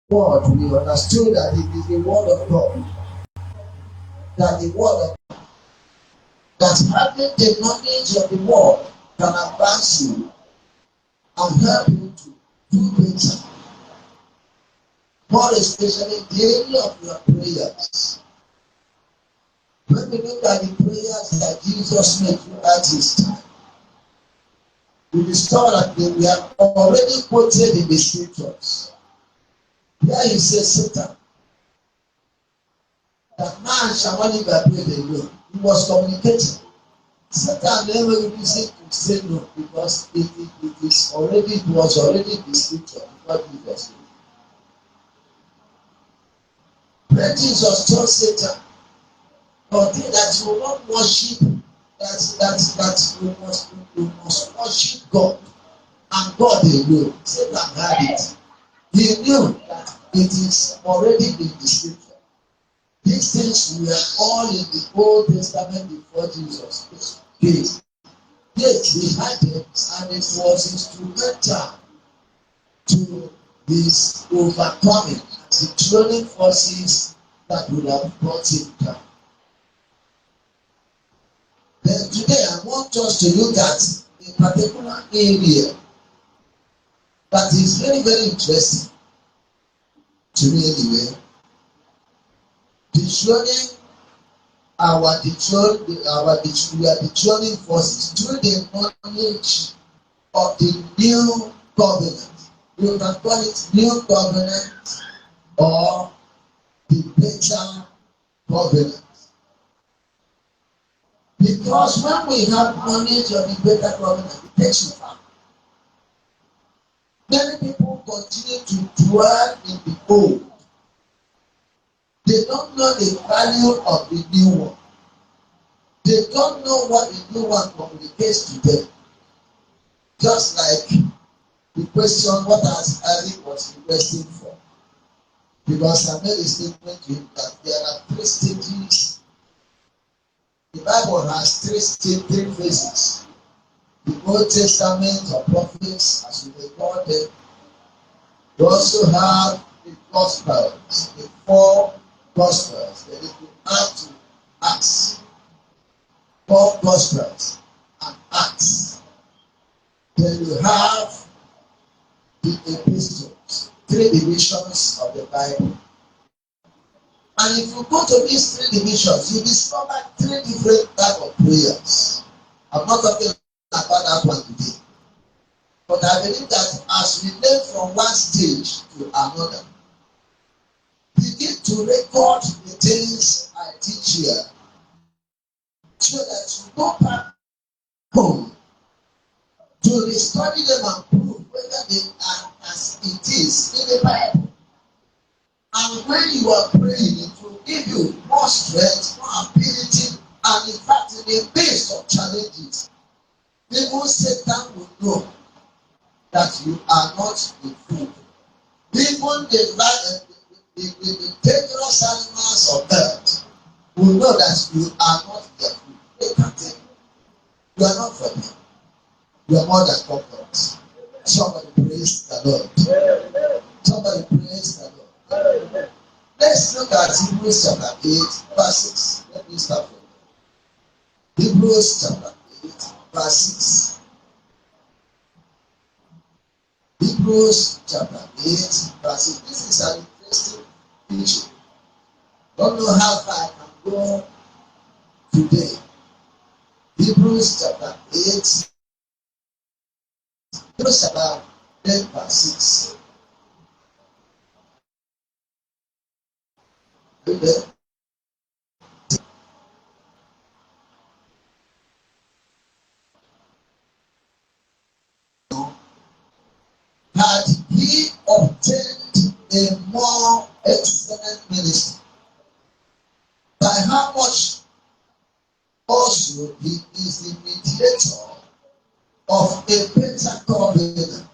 word, we understood that it is the word of God. That the word of that having the knowledge of the word can advance you and help you to do better. More especially in the area of your prayers. When we look at the prayers that Jesus made throughout his time, we discover that they were already quoted in the scriptures. Here he says, Satan, that man shall not live by bread alone. He was communicating. Satan never reason to say no because it was already the scripture before Jesus came. When Jesus told Satan, that you will not worship, that you must worship God and God alone. Satan had it. He knew that it is already in the scripture. These things were all in the Old Testament before Jesus came. Yet he had them, and it was instrumental to his overcoming the training forces that would have brought him down. Then today I want us to look at a particular area that is very, very interesting to me anyway. Detraining we are detraining forces through the knowledge of the new covenant. You can call it new covenant or the better covenant. Because when we have knowledge of the better covenant, it takes you far. Many people continue to dwell in the old. They don't know the value of the new one. They don't know what the new one communicates to them. Just like the question what has Isaac was requesting for. Because I made a statement to him that there are three stages. The Bible has three phases. The Old Testament or prophets, as we may call them. We also have the Gospels, the four Gospels. Then if you add to Acts, four Gospels and Acts. Then you have the epistles, three divisions of the Bible. And if you go to these three divisions, you discover three different types of prayers. I'm not talking about that one today. But I believe that as we learn from one stage to another, begin to record the things I teach here so that you go back home to restudy them and prove whether they are as it is in the Bible. And when you are praying, it will give you more strength, more ability, and in fact, in the midst of challenges, even Satan will know that you are not a fool. Even the dangerous animals of earth will know that you are not their food. They can tell you. You are not for them. You are more than conquerors. Somebody praise the Lord. Somebody praise the Lord. Let's look at Hebrews chapter 8, verse 6. Let me start from there. Hebrews chapter 8, verse 6. Hebrews chapter 8, verse 6. This is an interesting issue. Don't know how far I can go today. Hebrews chapter 8, Hebrews chapter 8, verse 6. Amen. Had he obtained a more excellent ministry, by how much also he is the mediator of a better covenant,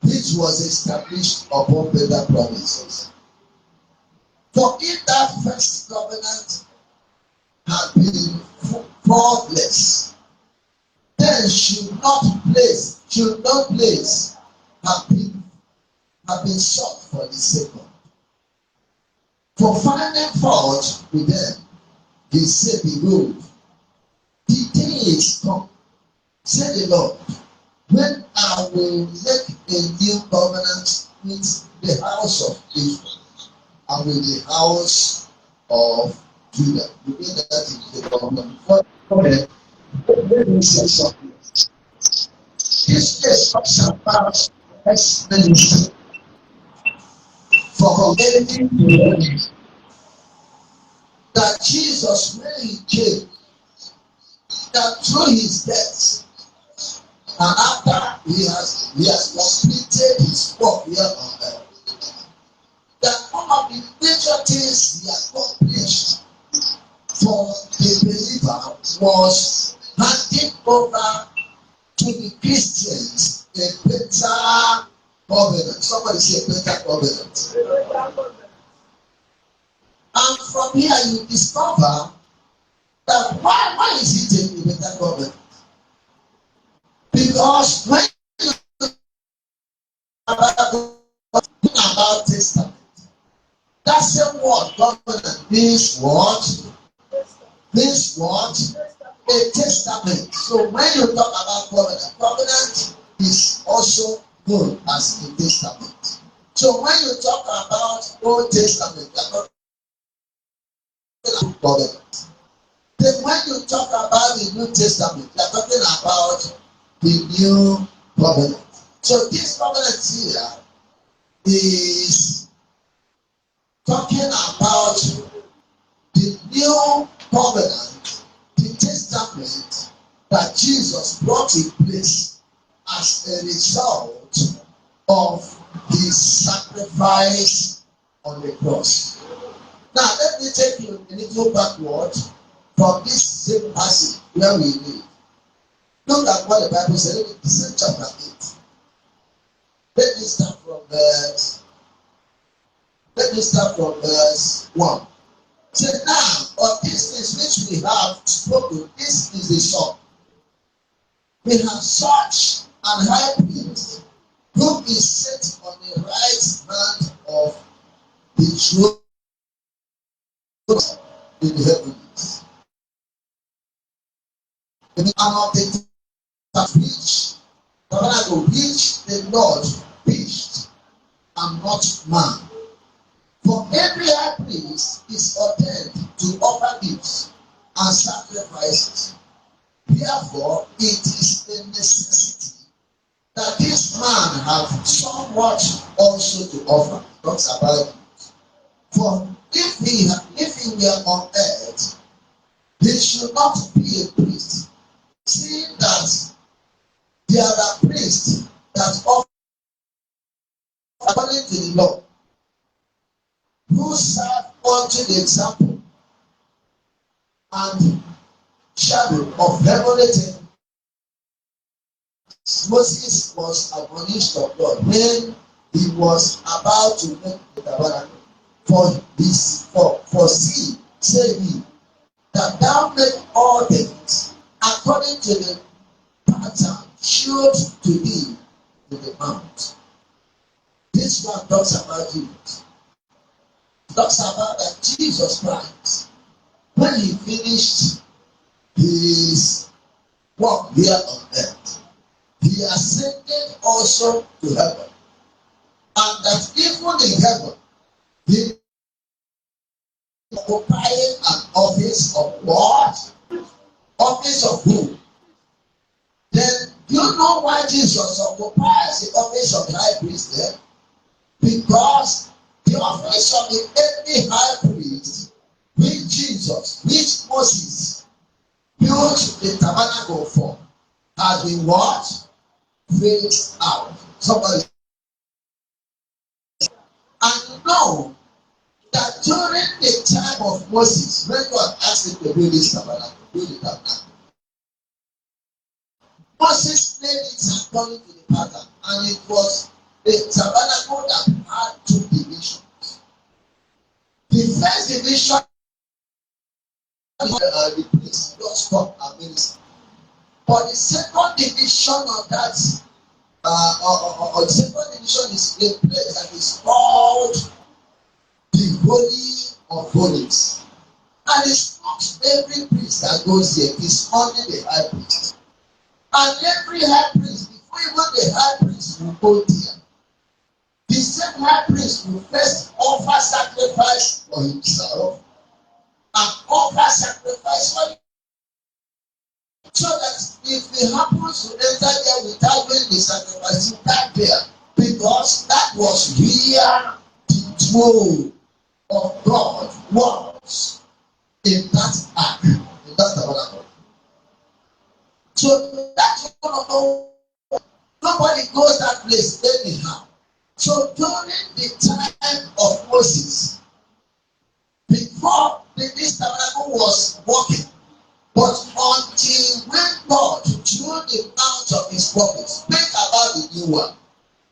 which was established upon better promises. For if that first covenant had been faultless, then should not place have been have been sought for the second. For finding fault with them, he said, behold, the day is come, said the Lord, when I will make a new covenant with the house of Israel and with the house of Judah. You mean that in the covenant? Let me say something. This is talks about explanation for anything that Jesus, when he came, that through his death, and after he has completed his work here on earth, that one of the major things he accomplished for the believer was handing over to the Christians a better covenant. Somebody say better covenant. And from here you discover that why is it a better covenant? Because when you think about testament, that same word covenant means what? Means what? A testament. So when you talk about covenant, covenant is also known as a testament. So when you talk about Old Testament, you're talking about covenant. Then when you talk about the New Testament, you're talking about the new covenant. So this covenant here is talking about the new covenant, the testament that Jesus brought in place as a result of his sacrifice on the cross. Now let me take you a little backward from this same passage where we read. Look at what the Bible said in the same chapter 8. Let me start from verse 1. Say now, of these things which we have spoken, this is the sum. We have such an high priest who is set on the right hand of the throne in the heavens. And of the which the Lord preached, and not man. For every high priest is ordained to offer gifts and sacrifices. Therefore, it is a necessity that this man have somewhat also to offer. Talks about it. For if he were on earth, he should not be a priest, seeing that there are priests that offer according to the law, who serve unto the example and shadow of heavenly things. Moses was admonished of God when he was about to make the tabernacle. For see, say he, that thou make all things according to the pattern showed to thee in the mount. This one talks about Jesus. Talks about that Jesus Christ, when he finished his work here on earth, he ascended also to heaven. And that even in heaven, he occupying an office of what? Office of who? Then do you know why Jesus occupies the office of the high priest there? Because the office of the earthly high priest, which Jesus, which Moses built the tabernacle for, has been what? Phased out. Somebody. And you know that during the time of Moses, when God asked him to build this tabernacle, Moses made it according to the pattern, and it was the tabernacle that had two divisions. The first division the priest, God stop and minister. But the second division of that or the second edition is a place that is called the Holy of Holies. And it's not every priest that goes there, it's only the high priest. And every high priest, before even the high priest will go there, the same high priest will first offer sacrifice for himself and offer sacrifice for him. So that if he happens to enter there without doing the sacrifice, he can't there. Because that was where the throne of God was in that ark, in that tabernacle. So that's one of the nobody goes that place anyhow. So during the time of Moses, before this tabernacle was working, but until when God through the mouth of his prophets speak about the new one,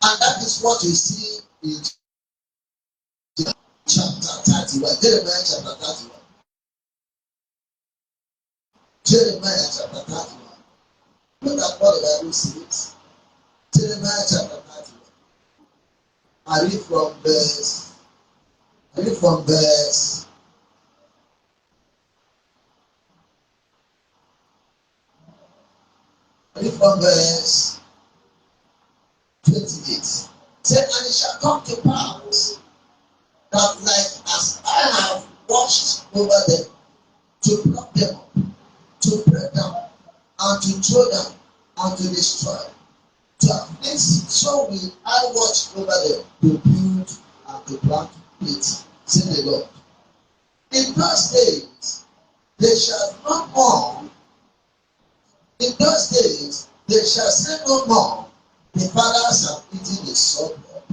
and that is what you see in chapter 31, Jeremiah chapter 31. Jeremiah chapter 31. Look at what the Bible says. Jeremiah chapter 31. I read from verse. I read from verse. I read from verse 28. Say, and it shall come to pass that like as I have watched over them to pluck them up, to break them, and to throw them, and to destroy, to afflict, so will I watch over them to build and to plant it, say the Lord. In those days, they shall no more. In those days, they shall say no more, the fathers have eaten the surplus,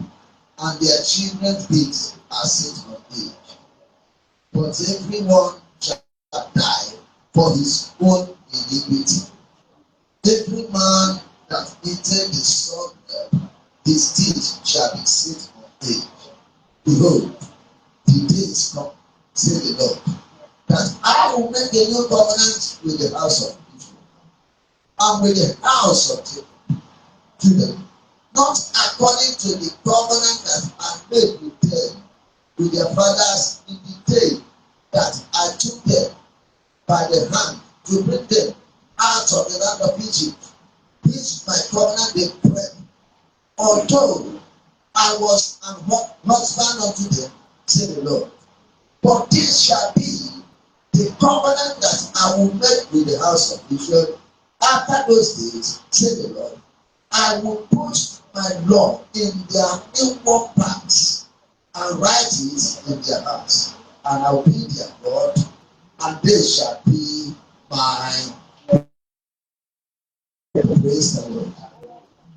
and their children's days are set on age. But everyone shall die for his own iniquity. Every man that eateth the surplus, his deed shall be set on age. Behold, the days come, say the Lord, that I will make a new covenant with the house of Israel and with the house of Judah, not according to the covenant that I made with them, with their fathers in the day that I took them by the hand to bring them out of the land of Egypt, which my covenant they break. Although I was an husband unto them, say the Lord. But this shall be the covenant that I will make with the house of Israel after those days, say the Lord. I will put my law in their inward parts and write it in their hearts, and I will be their God, and they shall be my praise the Lord.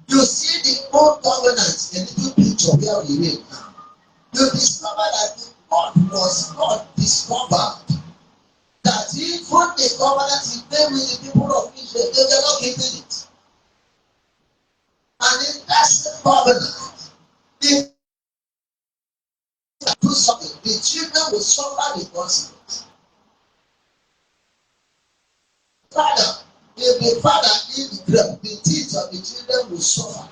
You see the old covenant, a little picture where we read now. You discover that God was not discovered. That even the covenant he made with the people of Israel, they were not keeping it. And in that same covenant, if they do something, the children will suffer the consequence. Father, if the father eat the grape, the teeth of the children will suffer.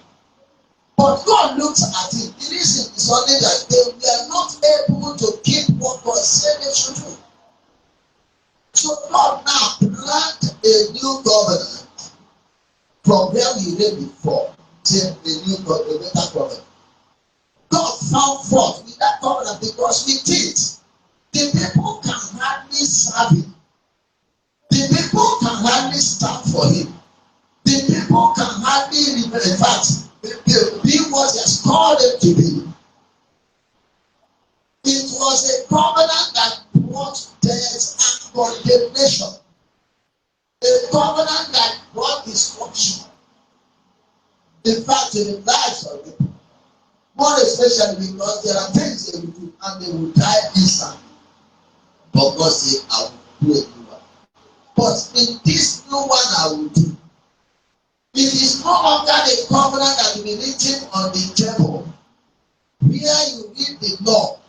But God looks at it. The reason is only that they were not able to keep what God said they should do. So God now planned a new covenant from where we read before, till the new covenant, the better covenant. God found fault with that covenant because with it, the people can hardly serve him. The people can hardly stand for him. The people can hardly in fact be what he has called them to be. It was a covenant that brought death and condemnation. A covenant that brought destruction. In fact, in the lives of people. More especially because there are things they will do and they will die instantly. But God said, I will do a new one. But in this new one I will do, it is no longer the covenant that will be written on the table. Where you read the law,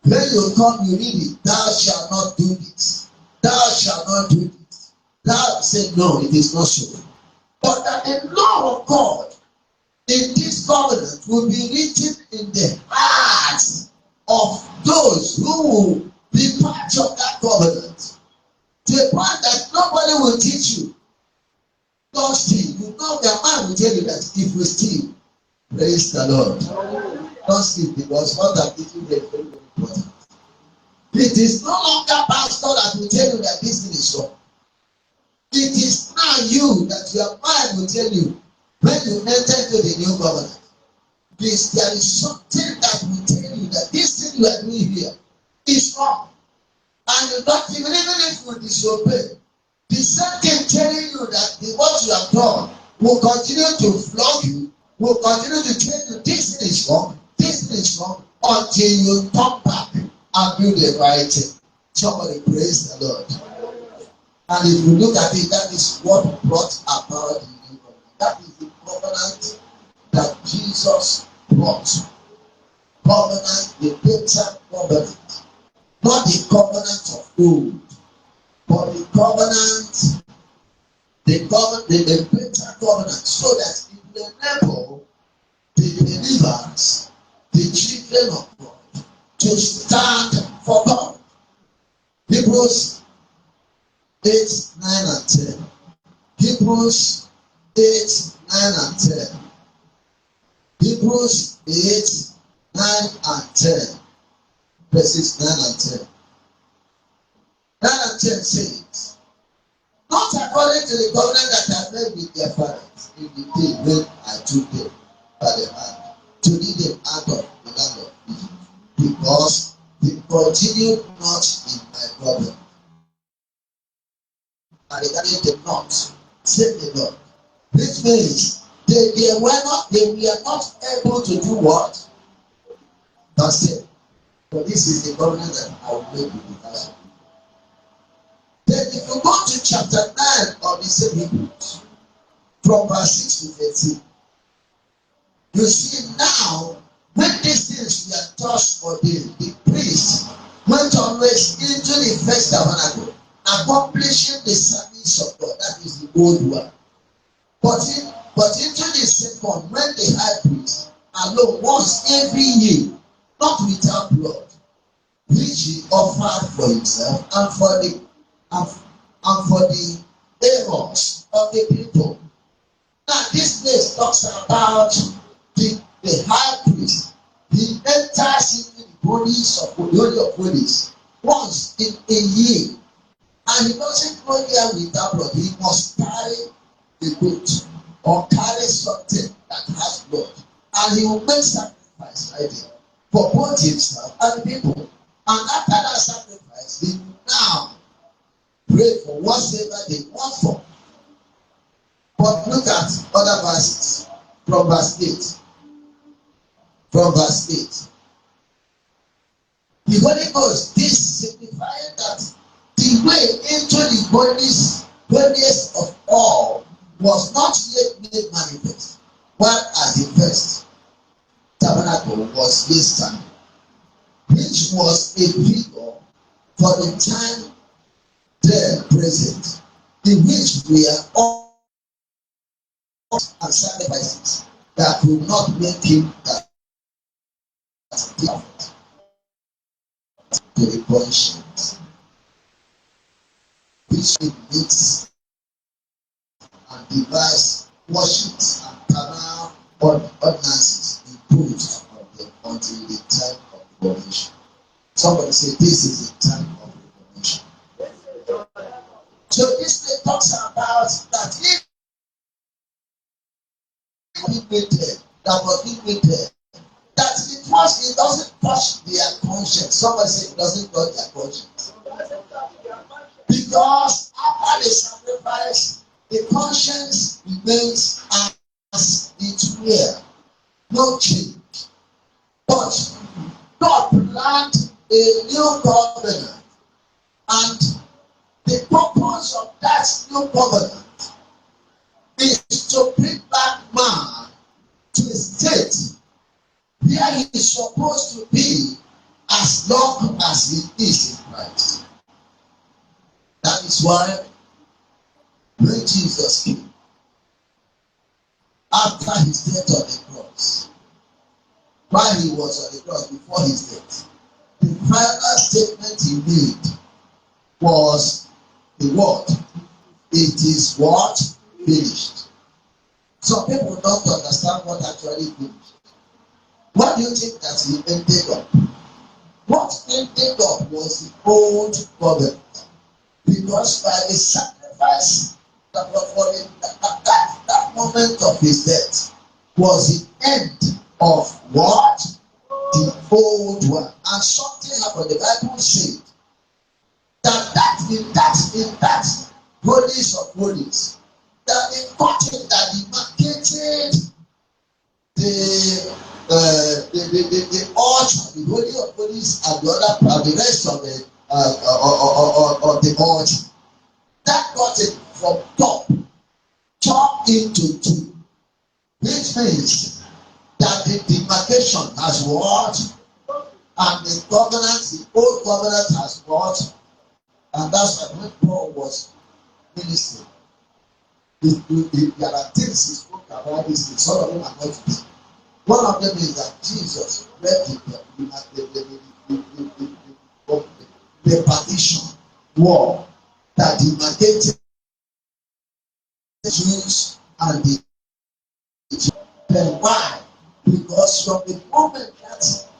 when you come, you read it, thou shalt not do this, thou shalt not do this. Thou said, no, it is not so. But that the law of God in this covenant will be written in the hearts of those who will be part of that covenant. To a point that nobody will teach you. Don't steal. You know their man will tell you that if you steal, praise the Lord. Don't steal, because what I'm teaching you is very, very important. It is no longer pastor that will tell you that this thing is wrong. It is now you that your mind will tell you when you enter into the new covenant. There is something that will tell you that this thing you are doing here is wrong. And you don't even if you disobey, the same thing telling you that what you have done will continue to flog you, will continue to tell you this thing is wrong, until you turn back and do the right thing. Somebody praise the Lord. And if you look at it, that is what brought about the new covenant. That is the covenant that Jesus brought. Covenant, the better covenant. Not the covenant of old, but the covenant, the better covenant, so that it will enable the believers, the children of God, to stand for God. Hebrews 8, 9 and 10. Hebrews 8, 9 and 10. Hebrews 8, 9 and 10. Verses 9 and 10. 9 and 10 says, not according to the covenant that I made with their fathers in the day when I took them by the hand to lead them out of the land of Egypt, because they continued not in my covenant. And they did not, said the Lord. Which means they were not able to do what? God said. For this is the covenant that I will make with the house of people. Then if you go to chapter 9 of the same Hebrews, from verse 6 to 13, you see now, when these things were thus ordained, the priest went always into the first tabernacle, accomplishing the service of God. That is the old one. But into the second, when the high priest alone once every year, not without blood, which he offered for himself and for the errors of the people. Now this place talks about the high priest. He enters into the holies of the Holy of Holies once in a year, and he doesn't go there without blood. He must carry a goat or carry something that has blood, and he will make sacrifice right there for both himself and the people. And after that sacrifice, he will now pray for whatever they want for. But look at other verses from verse 8. From verse 8. The Holy Ghost, this signifying that the way into the holiest of all was not yet made manifest, while at the first tabernacle was yet standing, which was a figure for the time then present, in which we are all and sacrifices that will not make him that different to the conscience, which it makes and devise worships and carnal ordinances imposed on them until the time of revelation. Somebody say, this is the time of revelation. So this day talks about that if that was invented, that it doesn't touch their conscience. Somebody say it doesn't touch their conscience. Because after the sacrifice, the conscience remains as it were, no change. But God planned a new covenant, and the purpose of that new covenant is to bring back man to a state where he is supposed to be as long as he is in Christ. That is why when Jesus came, after his death on the cross. While he was on the cross before his death, the final statement he made was the word, "It is what? Finished." Some people don't understand what actually finished. What do you think that he ended up? What ended up was the old covenant. Because by the sacrifice that was for him, that moment of his death was the end of what? The old one. And something happened. The Bible said that holies of holies, that the curtain that demarcated the altar, the holy of holies, and the other part, the rest of the altar, that curtain from top chopped into two, which means that the demarcation has what? And the covenant, the old covenant has what? And that's why when Paul was ministering, there are things he spoke about this thing. Some of them are not true. One of them is that Jesus read the partition wall that demarcated the Jews and the Jews. Then why? Because from the moment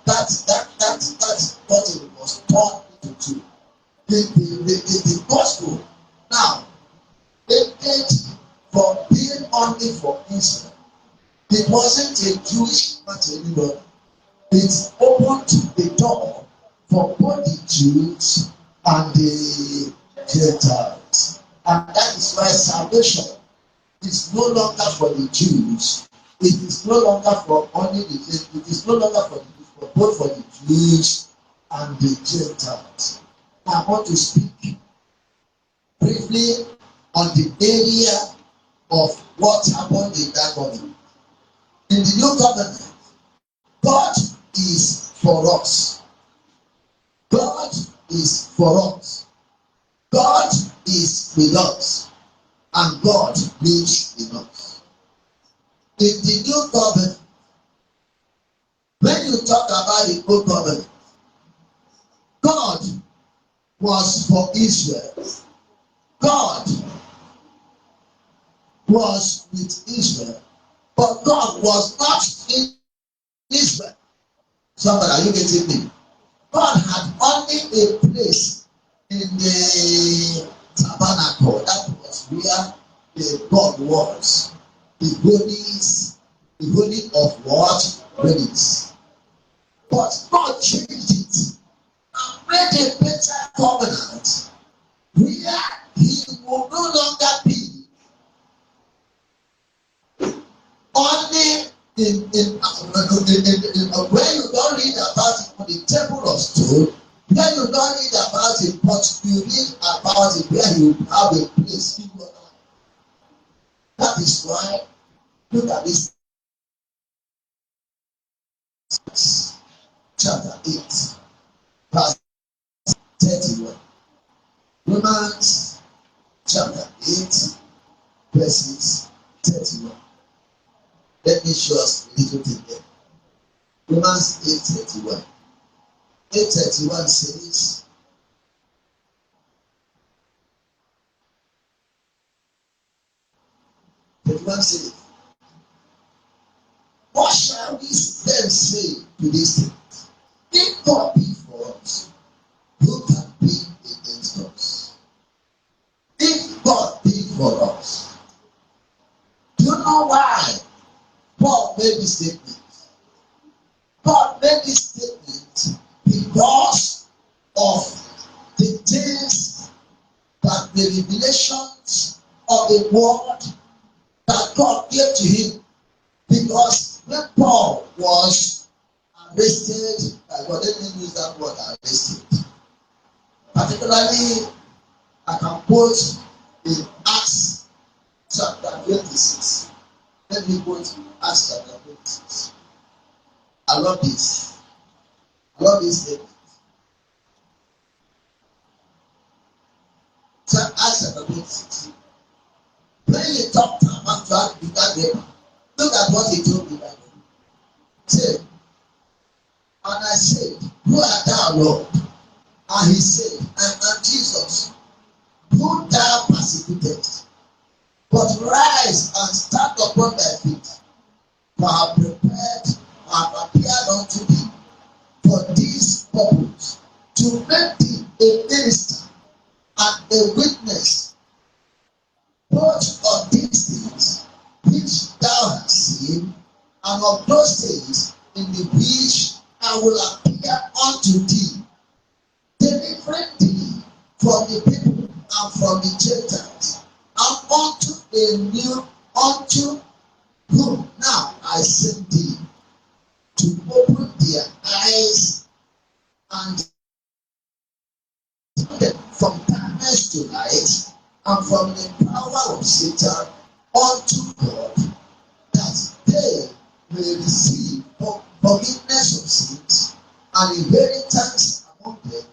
that bottle was torn into two, the gospel now ended from being only for Israel. It wasn't a Jewish matter anymore. It opened the door for both the Jews and the Gentiles. And that is why salvation is no longer for the Jews. It is no longer for only the Jews. It is no longer for the Jews, but both for the Jews and the Gentiles. Now I want to speak briefly on the area of what happened in that covenant. In the new covenant, God is for us. God is for us. God is with us. And God lives in us. In the new covenant, when you talk about the old covenant, God was for Israel. God was with Israel. But God was not in Israel. Somebody, are you getting me? God had only a place in the tabernacle. That was where the God was. The holies, the holy of what? Holies. But God changed it and made a better covenant where He will no longer be only in where you don't read about it on the temple of stone, where you don't read about it, but you read about it where you have a place in your life. That is why, look at this, chapter 8, verse 31. Romans chapter 8, verses 31. Let me show us a little thing there. Romans 8:31. 8:31 says, what shall we then say to these things? If God be for us, who can be against us? If God be for us, do you know why Paul made this statement? God made this statement because of the things that the revelations of the word that God gave to him. Because when Paul was arrested, let me use that word, arrested. Particularly, I can quote in Acts chapter 26. Let me quote Acts chapter 26. I love this. I love this statement. So Acts chapter 26. When you talk about that, you got them. Look at what he told me. Say, and I said, who art thou, Lord? And he said, I am Jesus, whom thou persecutest. But rise and stand upon thy feet, for I have prepared, I have appeared unto thee for this purpose, to make thee a minister and a witness both of these things which thou hast seen, and of those things in the which I will appear unto thee, delivering thee from the people and from the Gentiles, and unto whom now I send thee, to open their eyes and from darkness to light, and from the power of Satan unto God, that they may receive forgiveness of sins and inheritance among them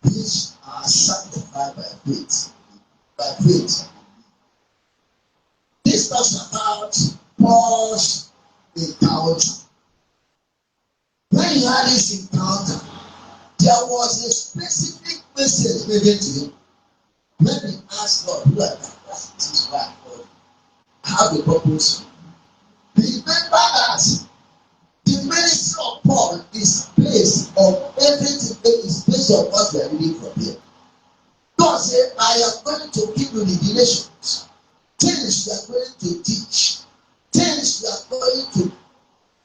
which are sanctified by faith. By faith. This talks about Paul's encounter. When he had this encounter, there was a specific message given to him. When he asked God, who are that? That is why God have a purpose. Remember that the ministry of Paul is based on everything, is based on what we are reading from here. God said, I am going to give you revelations, things you are going to teach, things you are going to,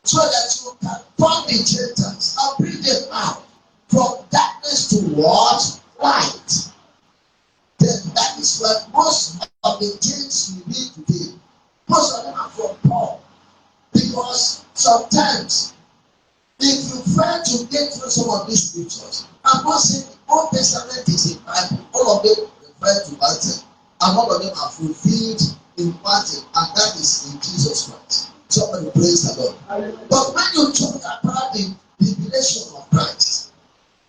so that you can turn the Gentiles and bring them out from darkness towards light. Then that is why most of the things we read today, most of them are from Paul. Because sometimes, if you try to get through some of these scriptures, I'm not saying the Old Testament is in Bible, all of them refer to one thing, and all of them are fulfilled in one thing, and that is in Jesus Christ. Somebody praise the Lord. But when you talk about the revelation of Christ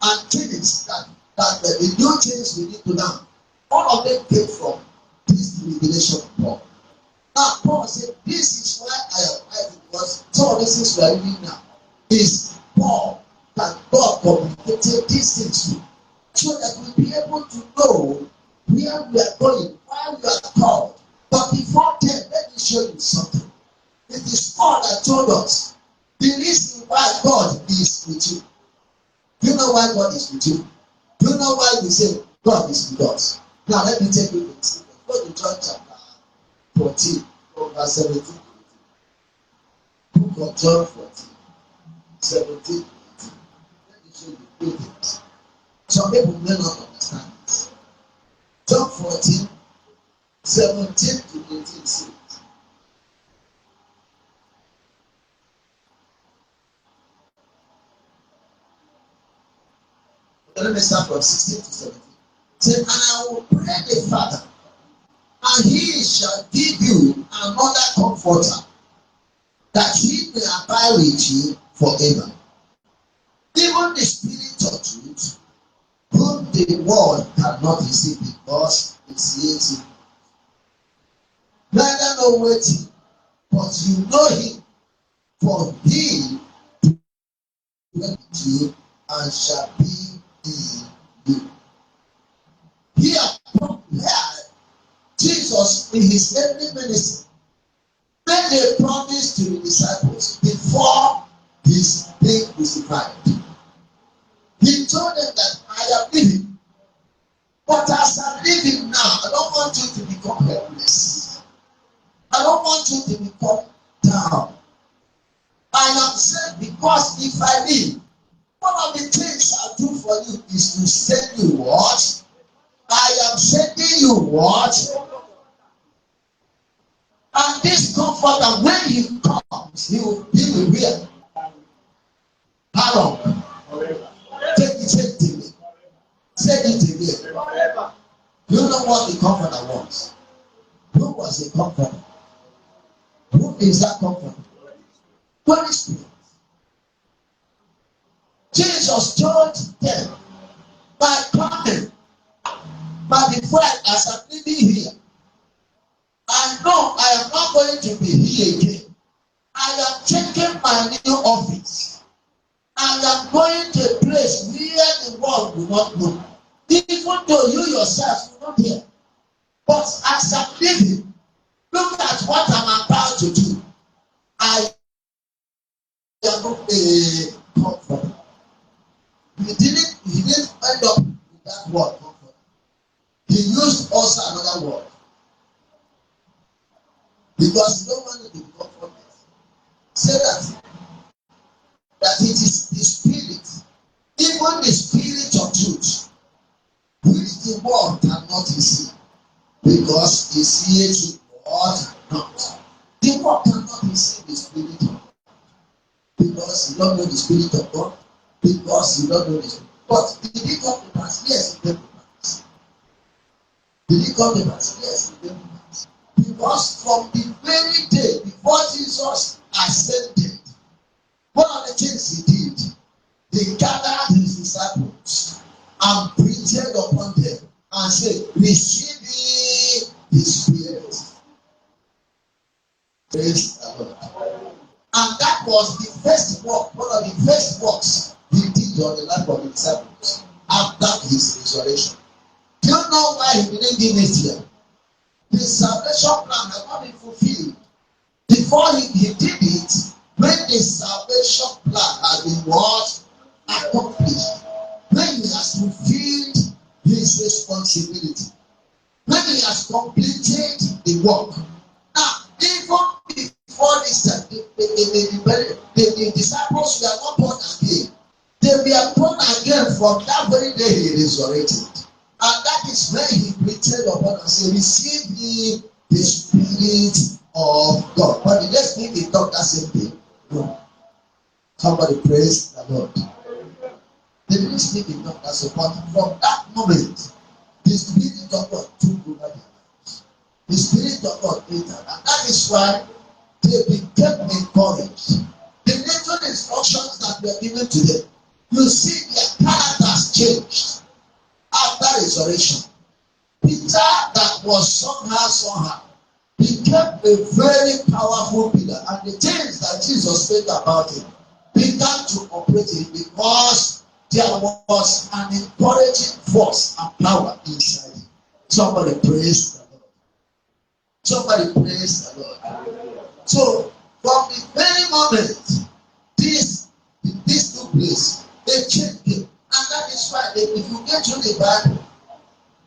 and things that the new things we need to learn, all of them came from this revelation of Paul. Now, Paul said, this is why I am writing, because some of these things we are reading now is Paul that God communicated these things to, so that we'll be able to know where we are going, why we are called. But before then, let me show you something. It is Paul that told us the reason why God is with you. Do you know why God is with you? Do you know why we say God is with us? Now, let me take you to the go to John chapter 14, verse 17. Book of John 14, 17. Let me show you three things. Some people may not understand this. John 14, 17 to 18 says, let me start from 16 to 17. Say, and I will pray the Father, and he shall give you another comforter, that he may abide with you forever. Even the Spirit of truth, whom the world cannot receive because it hates him. Neither know waiting, but you know him, for he will be with you and shall be in you. Here, Jesus in his earthly ministry made a promise to the disciples before his being crucified. He told them that I am living, but as I'm living now, I don't want you to become helpless. I don't want you to become down. I am saying because if I live, one of the things I'll do for you is to send you what? I am sending you what? And this comforter, when he comes, he will be here. How long? Take it to me. Say it to me. You know what the comforter was? Who was the comforter? Who is that comforter? Holy Spirit. Jesus told them, by coming, by the fact as I'm living here, I know I am not going to be be again. I am taking my new office. I am going to a place where the world will not know. Even though you yourself will not hear. But as I'm living, look at what I'm about to do. I am not a comfort. He didn't end up with that word comfort. He used also another word. Because he don't want to be comforted. Say that it is the spirit, even the spirit of truth, which the world cannot receive, because it sees God not. The world cannot receive the spirit of God, because you don't know the spirit of God, because you don't know the spirit. But did he come to pass? Yes, it came to pass. Did he come to pass? Yes, it came to pass. Because from the very day before Jesus ascended, one of the things he did, he gathered his disciples and breathed upon them and said, receive ye the Spirit. Praise the Lord. And that was the first work, one of the first works he did on the life of the disciples after his resurrection. Do you know why he didn't give it here? His salvation plan had not been fulfilled. Before he did it, when the salvation plan had been what? Accomplished. When he has fulfilled his responsibility. When he has completed the work. Now, even before this time, the disciples were not born again. They were born again from that very day he resurrected. And that is when he breathed upon us and said, receive ye the Spirit of God. But the next thing he taught that same thing. No. Somebody praise the Lord. They didn't speak in tongues, that's a part. From that moment, the Spirit of God took over their lives. The Spirit of God entered. And that is why they became encouraged. The little instructions that were given to them, you see their characters changed after resurrection. Peter, that was somehow, became a very powerful pillar. And the things that Jesus said about him began to operate in because there was an encouraging force and power inside him. Somebody praise the Lord. Somebody praise the Lord. So, from the very moment this took place, they changed him. And that is why if you get to the Bible,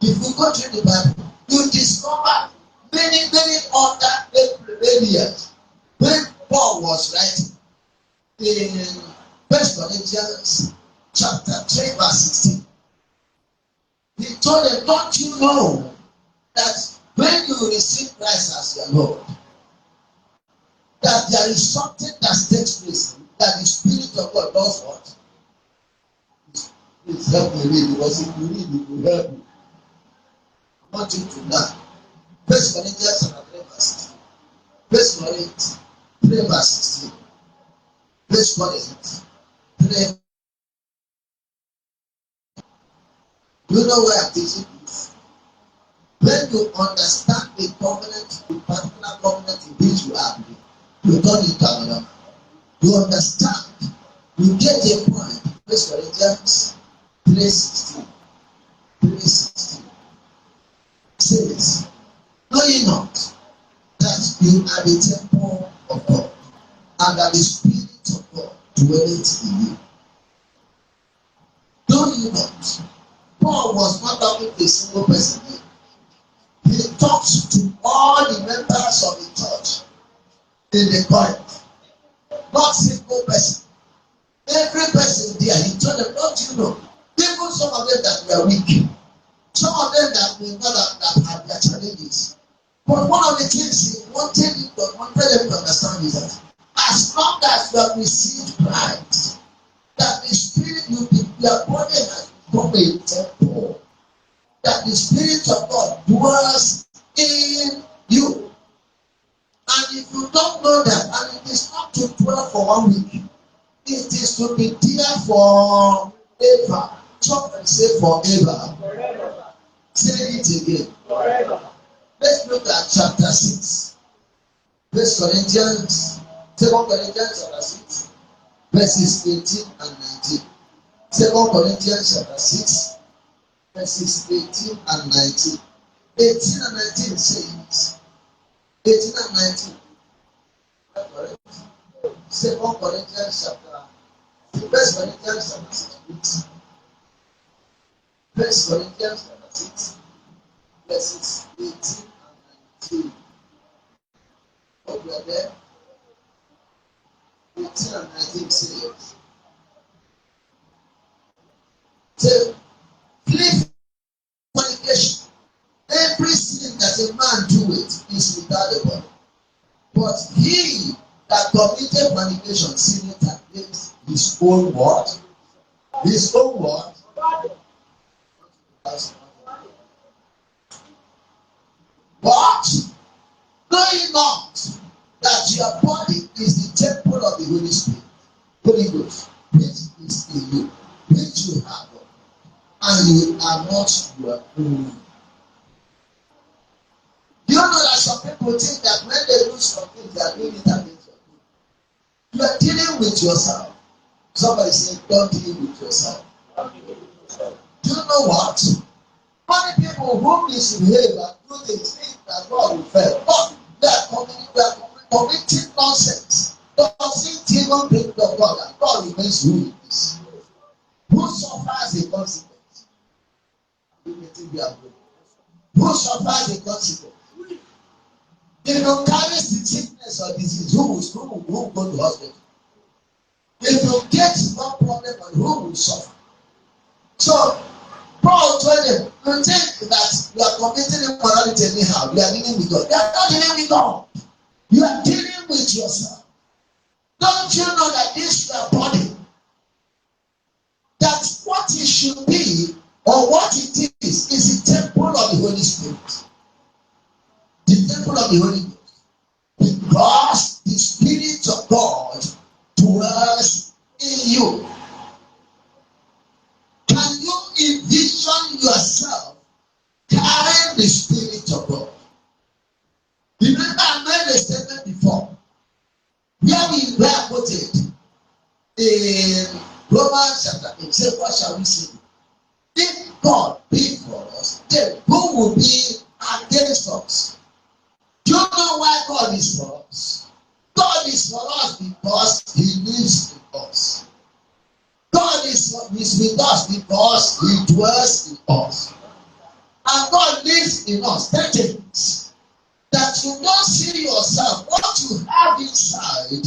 if you go to the Bible, you discover many other areas when Paul was writing in 1 Corinthians chapter 3 verse 16. He told them, don't you know that when you receive Christ as your Lord, that there is something that takes place, that the Spirit of God does what? Please help me read, because if you read it will help you. I want you to learn. 1 Corinthians chapter 3 verse 16. 1 Corinthians 3 verse 16. 1 Corinthians 3. Do you know why I'm teaching this? When you understand the covenant, the particular covenant in which you are, you turn it down. You understand. You get a point. 1 Corinthians 3:16. 3:16 says, know ye not that you are the temple of God, and that the Spirit of God dwelleth in you? Know ye not? Paul was not talking to a single person here. He talks to all the members of the church in the Corinth. Not single person. Every person there, he told them, don't you know? Even some of them that were weak. Some of them that may not that had their challenges. But one of the things he wanted them to understand is that as long as you have received Christ, that the Spirit your body has become a temple, that the Spirit of God dwells in you. And if you don't know that, and it is not to dwell for 1 week, it is to be there forever. Somebody say forever. Say it again. Forever. Let's look at chapter 6. First Corinthians, 2 Corinthians chapter 6, verses 18 and 19. 2 Corinthians chapter 6, verses 18 and 19. 18 and 19 says, 18 and 19. That's correct. 2 Corinthians chapter, 1 Corinthians chapter 6, please. 1 Corinthians chapter 6, verses 18 and 19. Hope you are there. 18 and 19 says, so, flee fornication. Every sin that a man doeth is without the body. But he that committed fornication sinneth against his own word. His own word. But knowing not that your body is the temple of the Holy Spirit, Holy Ghost, which is in you, which you have, and you are not your own. You know that some people think that when they do something, they are doing it against your own. You are dealing with yourself. Somebody say, don't deal with yourself. Do you know what? Many people who misbehave and do things think that God will fail. But they are committing nonsense. Doesn't even bring the God, and God remains who He is. Who suffers the consequence? Who suffers the consequence? If you carry the sickness or disease, who will go to hospital? If you get one problem, who will suffer? So, Paul told them, you think that you are committing immorality anyhow, you are dealing with God. You are not dealing with God. You are dealing with yourself. Don't you know that this is your body? That what it should be, or what it is the temple of the Holy Spirit. The temple of the Holy Ghost. Because the Spirit of God dwells in you. Can you envision yourself carrying the Spirit of God? Remember, I made a statement before where we were quoted in Romans chapter 8. Say, what shall we say? If God be for us, then who will be against us? Do you know why God is for us? God is for us because He lives in us. God is with us because He dwells in us. And God lives in us. That things that you don't see yourself, what you have inside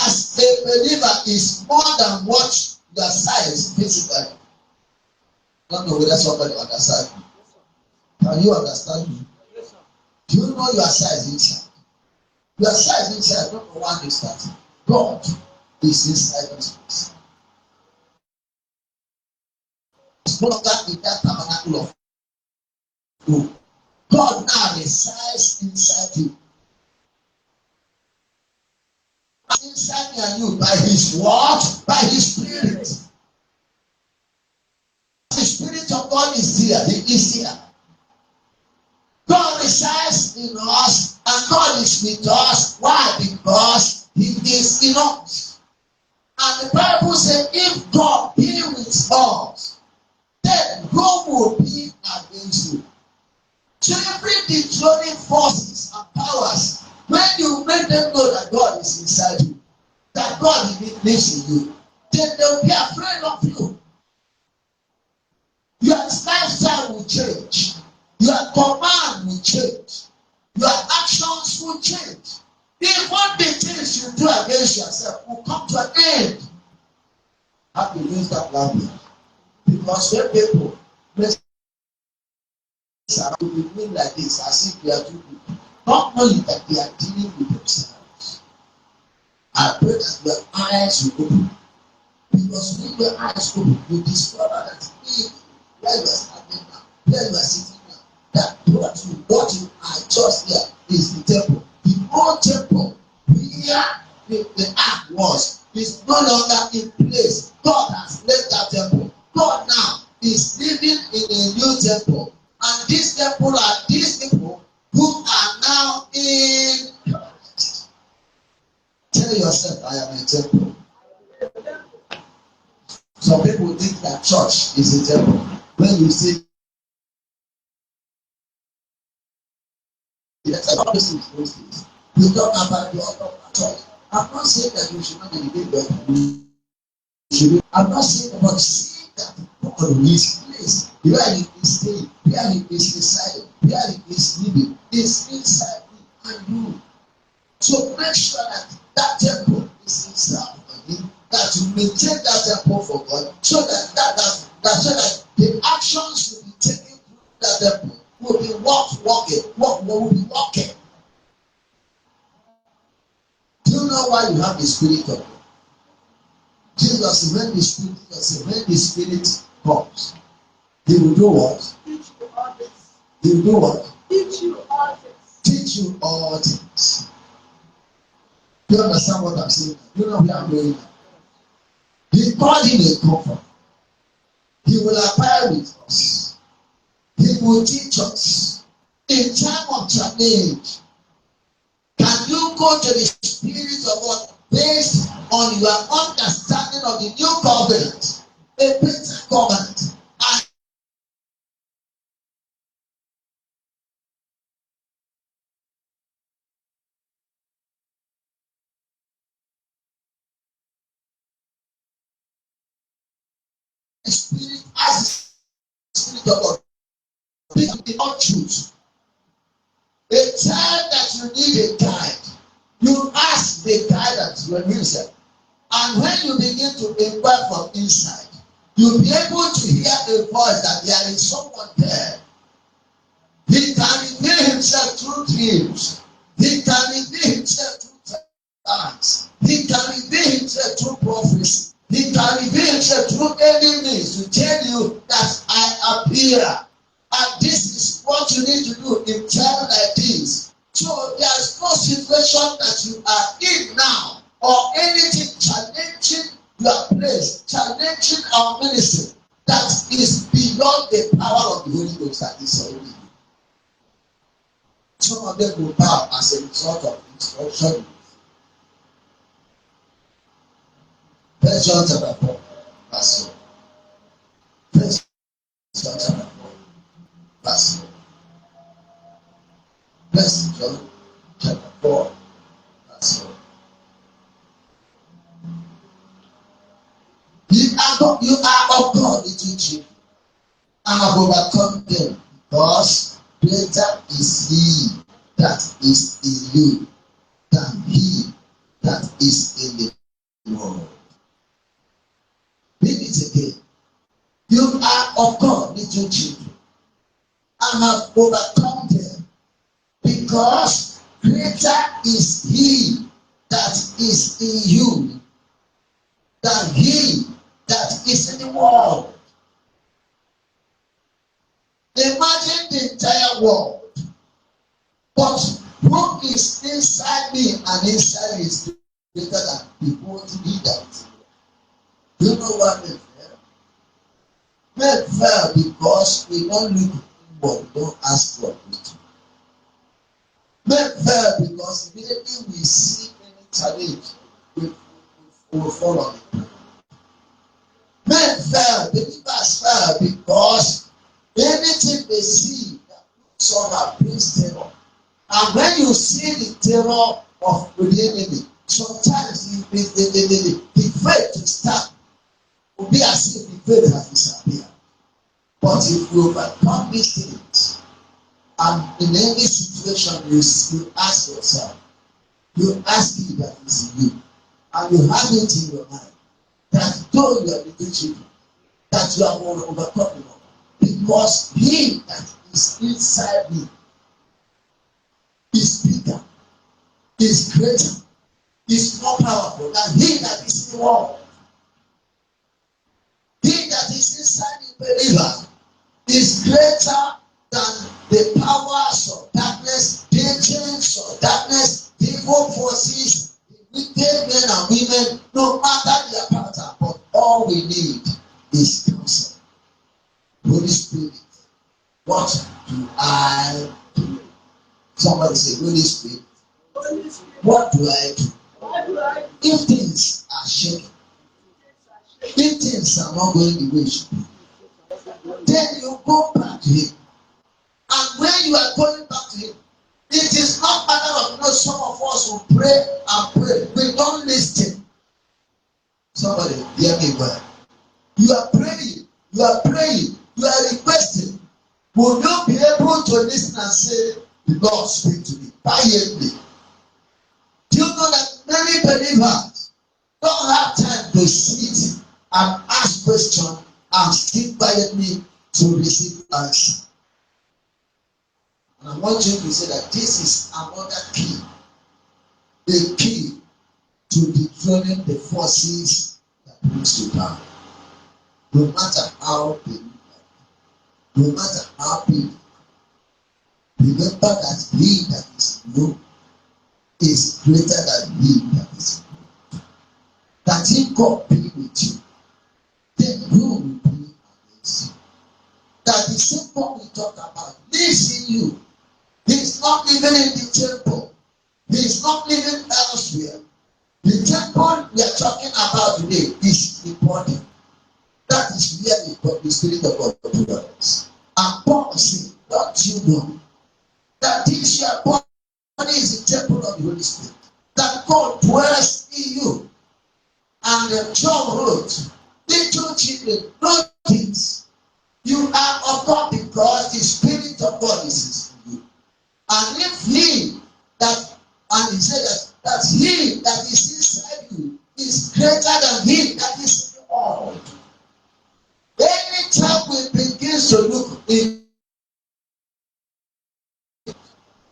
as a believer is more than what your size physically. I don't know whether somebody understands me. Can you understand me? Do you know your size inside? Your size inside, not the one is that. God is inside this place. It's no longer in that tabernacle of gold. God now resides inside you. Inside me and you by His word, by His Spirit. The Spirit of God is here. He is here. God resides in us and God is with us. Why? Because He is in us. And the Bible says, if God be with us, then who will be against you? So every dethroning forces and powers, when you make them know that God is inside you, that God lives in you, then they will be afraid of you. Your lifestyle will change. Your command will change. Your actions will change. Even the things you do against yourself will come to an end. How to use that language? Because when people place around you doing like this, as if they are too good, not knowing that they are dealing with themselves. I pray that your eyes will open. Because when your eyes open, you discover that where you are standing now, where you are sitting now, that what you are just here is the temple. The old temple where the ark was is no longer in place. God has left that temple. God now is living in a new temple. And this temple are these people who are now in Christ. think that church is a temple. When you say yes, all those things, you talk about the author of church. I'm not saying that you should not dedicate your I'm not saying about seeing that God is place, where He is staying, where He is residing, where He is living, is inside me and you. So make sure that that temple is inside of you, that you maintain that temple for God, so that the actions will be taken through that temple will be will be walking. Do you know why you have the Spirit of God? Jesus, when the Spirit comes, He will do what? Teach you all things. He will do what? Teach you all things. Teach you all things. Do you understand what I'm saying? Do you know where I'm going now? He called Him a comfort. He will abide with us. He will teach us. In time of challenge, can you go to the Spirit of God based on your understanding of the new covenant, a better covenant, and the Spirit as the Spirit of God? This is not truth. A time that you need a guide, you ask the guidance when you say, and when you begin to inquire from inside, you'll be able to hear a voice that there is someone there. He can reveal himself through dreams. He can reveal himself through tongues. He can reveal himself through prophecy. He can reveal himself through any means to tell you that I appear. And this is what you need to do in time like this. So there's no situation that you are in now or anything challenging your place, challenging our ministry that is beyond the power of the Holy Ghost that is already. Some of them will bow as a result of instruction. First John chapter 4, verse 1. First John chapter 4, verse 1. First John chapter 4, verse 1. You are of God, little children, and have overcome them, because greater is He that is in you than he that is in the world. Read it again. You are of God, little children, and have overcome them, because greater is He that is in you than he that is in the world. Imagine the entire world, but who is inside me and inside is greater than the whole that. You know what they fell? Men fell because we don't look inward, we don't ask God to. Men fell because immediately we see any challenge, we will fall on it. Men fell, believers fell because anything they see that somehow brings terror. And when you see the terror of the enemy, sometimes the faith to start will be as if the faith has disappeared. But if you overcome these things, and in any situation you ask yourself, you ask He that is in you, and you have it in your mind that though you are little children, that you are overcoming, because He that is inside me is bigger, is greater, is more powerful than he that is in the world. He that is inside the believer is greater than the powers of darkness, the agents of darkness, evil forces, wicked men and women, no matter their pattern. But all we need is counsel. Holy Spirit, what do I do? Somebody say, Holy Spirit, what do I do? If things are shaking, If things are not going the way it should be, then you go back to him. And when you are going back to him, it is not matter of, some of us will pray and pray. We don't listen. Somebody hear me well. You are praying, you are praying, you are requesting. Will you be able to listen and say, the Lord speak to me quietly? Do you know that many believers don't have time to sit and ask questions and sit quietly to receive answer? And I want you to say that this is another key, the key to dethroning the forces that brings you down. No matter how big, no matter how big, remember that he that is in you is greater than he that is in you. That if God be with you, then who will be against you? That the same God we talk about lives in you. He's not living in the temple. He's not living elsewhere. The temple we are talking about today is the body. That is where the Spirit of God dwells. And Paul said, don't you know that this your body is the temple of the Holy Spirit? That God dwells in you. And John wrote, little children, know this. You are of God because the Spirit of God is in you. And if he that, and he said that he that is inside you is greater than he that is in the world. Anytime we begin to look in,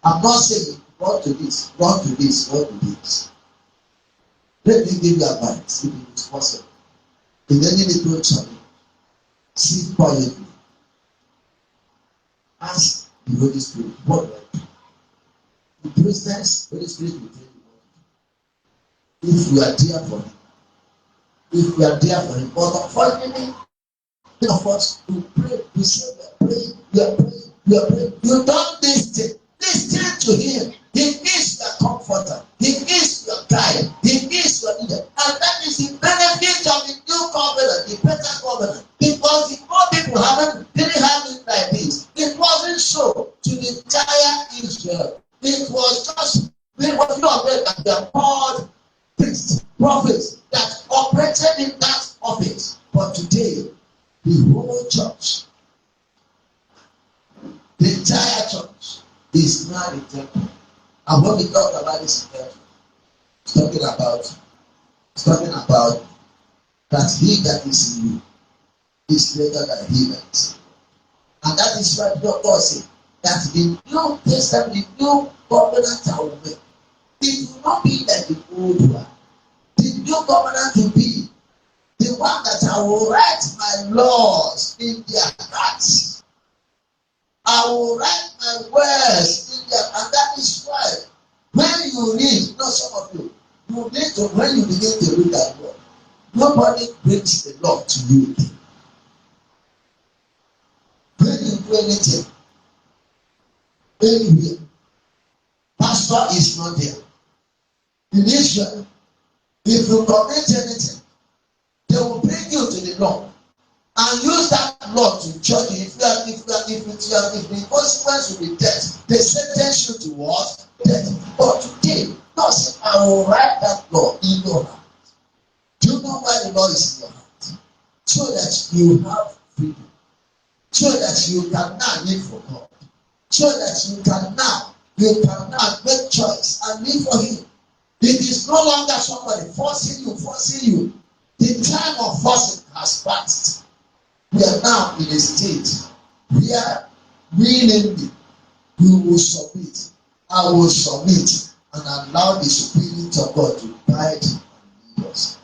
I'm not saying run to this, run to this, run to this. Let me give you advice if it is possible. In any little challenge, sit quietly. Ask the Holy Spirit, what do I do? The process, Holy Spirit will tell you what to do. If you are there for him, if you are there for him, but unfortunately, many of us who pray, we say we are praying, we are praying, we are praying. You don't listen. Listen to him. He is your comforter. He is your guide. He is your leader. And that is the benefit of the new covenant, the better covenant. Because the more people didn't have it like this. It wasn't so to the entire Israel. It was just, it was not aware that they are called priests, prophets that operated in that office. But today, the whole church, the entire church is now the temple. And when we talk about this temple, it's talking about that he that is in you is greater than he that is. And that is why God said that the New Testament, the new covenant I will make, it will not be like the old one. The new covenant will be the one that I will write my laws in their hearts. I will write my words in their, and that is why when you read, some of you, you need to, when you begin to read that word, nobody brings the law to you. When you do anything, anywhere, pastor is not there. In Israel, if you commit anything, they will bring you to the law and use that law to judge you. If the consequence will be death, they sentence you to what? Death. But today, God said, I will write that law in your heart. Do you know why the law is in your heart? So that you have freedom. So that you can now live for God. So that you can now make choice and live for him. It is no longer somebody forcing you. The time of forcing has passed. We are now in a state where willingly we will submit. I will submit and allow the Spirit of God to guide and lead us.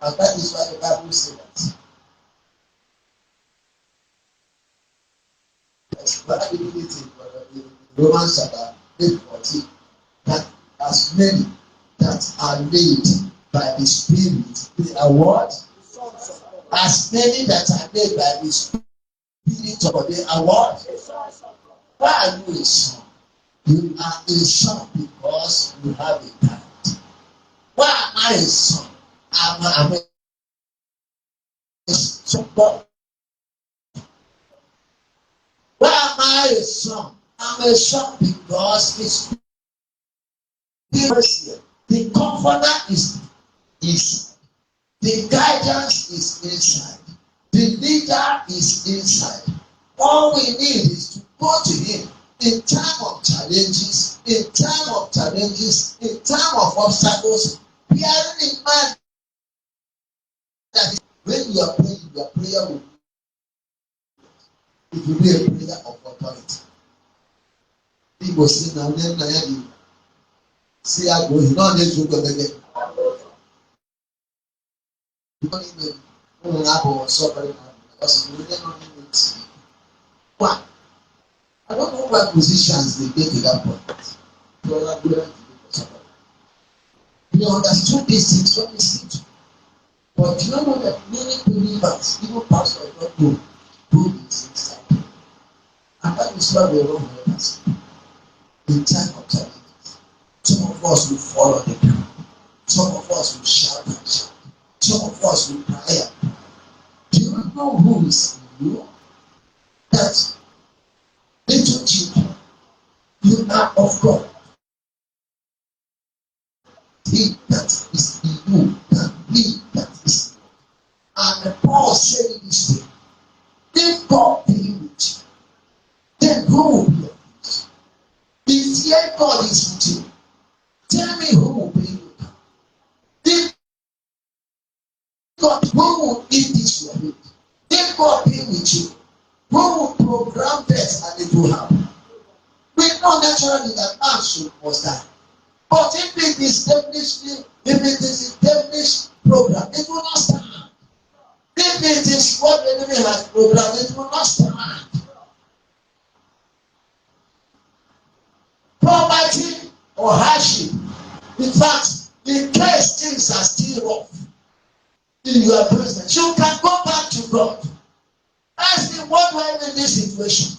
And that is why the Bible says that. Romans chapter 8:14, that as many that are led by the Spirit, they are what? As many that are led by the Spirit of God, they are what? Why are you a son? You are a son because you have a parent. Why am I a son? I'm a support. Why am I a son? I'm a son because it's here. The comforter is inside. The guidance is inside. The leader is inside. All we need is to go to him in time of challenges, in time of obstacles, bearing in mind that when you are praying, your prayer will be a prayer of authority. People say now, see, I go, you know, they should go again. Why? I don't know what positions they get to that point. We understood these things when we sit. But you know that many believers, even pastors, don't know who is inside. And that is why we are wrong with us. In time of challenges, some of us will follow the people. Some of us will shout and shout. Some of us will cry. Do you know who is in you? That little children, you are of God. He that is in you than he that is in you. And Paul said in this way, if God be with you, then who will be with you? If yet God is with you, tell me who will be with you. If God, who will eat this your meat? If God be with you, who will program death and it will happen? We know naturally that man must die. But if it is a devilish program, it will not stand. If it is what the enemy has programmed, it will not stand. Poverty or hardship. In fact, in case things are still rough in your presence, you can go back to God. Ask him, what do I do in this situation?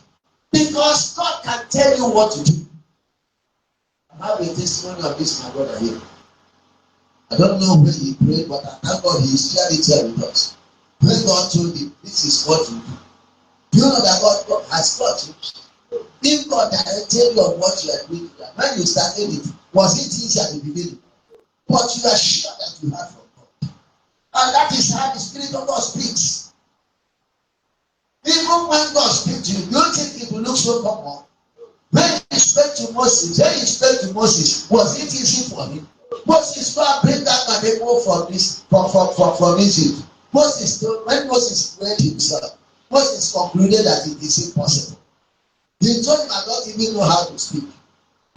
Because God can tell you what to do. I have a testimony of this, my brother here. I don't know when he prayed, but I thank God he shared it here with us. When God told him, this is what you do. Do you know that God has taught you? If God directed you on what you are doing, when you started it, was it easy at the beginning? But you are sure that you heard from God. And that is how the Spirit of God speaks. Even when God speaks to you, you don't think it will look so common. When he spoke to Moses, was it easy for him? Moses go and bring that my people from Egypt. When Moses prayed himself, Moses concluded that it is impossible. He told him I don't even know how to speak.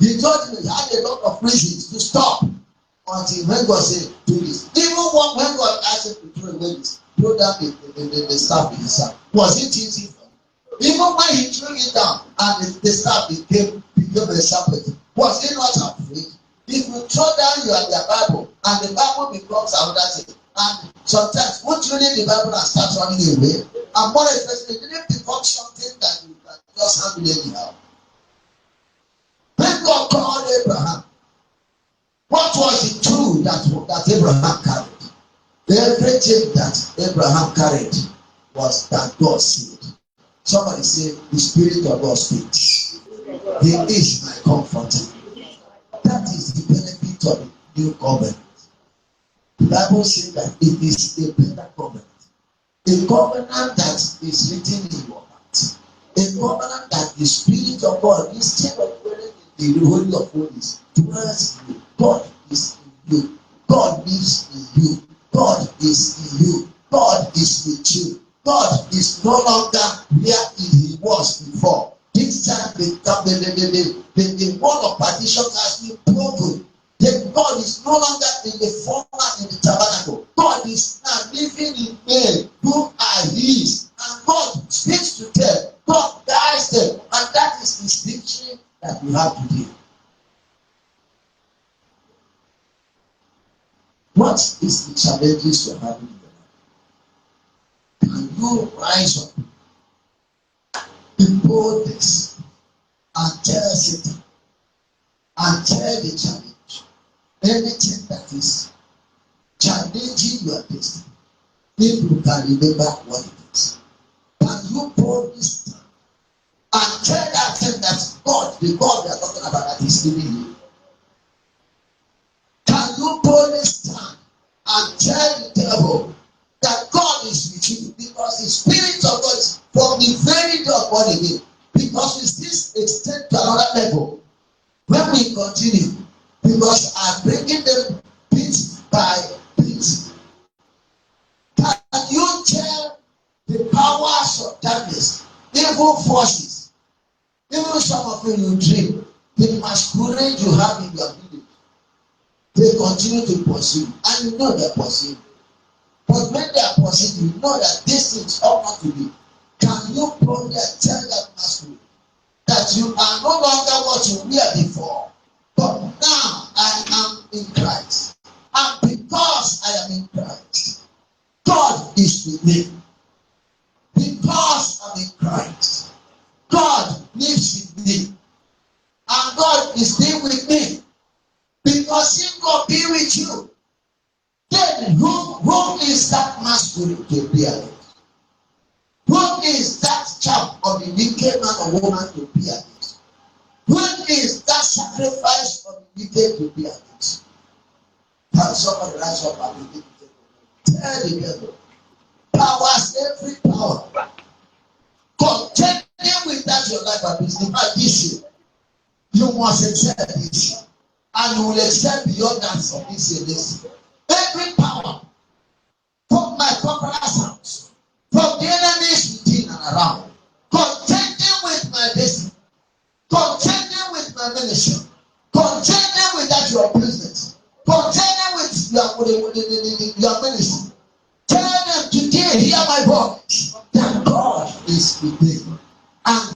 He told him he had a lot of reasons to stop until when God said, do this. Even when God asked him to throw away this, throw down the staff in his hand. Was it easy for him? Even when he threw it down and the staff became a serpent, was he not afraid? If you throw down your Bible and the Bible becomes another thing, and sometimes won't you read the Bible and start running away? And more especially, it didn't become something that you can just handle anyhow. When God called Abraham, what was the tool that Abraham carried? Everything that Abraham carried was that God said. Somebody say, the Spirit of God speaks. He is my comforter. That is the benefit of the new covenant. The Bible says that it is a better covenant. A covenant that is written in your heart. A covenant that the Spirit of God, instead of dwelling in the Holy of Holies, dwells in you. God is in you. God lives in you. God is in you. God is with you. God is no longer where he was before. This time the wall of partition has been broken. Then God is no longer in the former in the tabernacle. God is now living in men who are his. And God speaks to them. God guides them. And that is the victory that we have today. What is the challenges you're having in your life? Can you rise up in boldness and tell Satan and tell the challenge anything that is challenging your destiny, People can remember what it is. Can you boldly stand and tell that thing that God, the God we are talking about, that is living you? Can you boldly stand and tell the devil that God is with you? Because the Spirit of God is from the very day of born again. Because we still extend to another level when we continue. Because I'm bringing them bit by bit. Can you tell the powers of darkness, evil forces, even some of you you dream, the masquerade you have in your village, they continue to pursue, and you know they're pursuing. But when they are pursuing, you know that this things ought not to be. Can you boldly tell that masquerade that you are no longer what you were before, but now I am in Christ, and because I am in Christ, God is with me. Because I'm in Christ, God lives in me, and God is there with me. Because He will be with you. Then who is that masculine to be at? Who is that chap of the wicked man or woman to be at? Who is that sacrifice of the wicked to be at? Can somebody rise up and begin to tell the devil, powers, every power, contending with that your life and business. But this year, you must excel this year, and you will excel beyond that of this year. This year. Every power from my proper house, from the enemies within and around, contending with my destiny, contending with my ministry, contending with that your business, contending with your ministry. Tell them today, hear my voice, that God is with me. And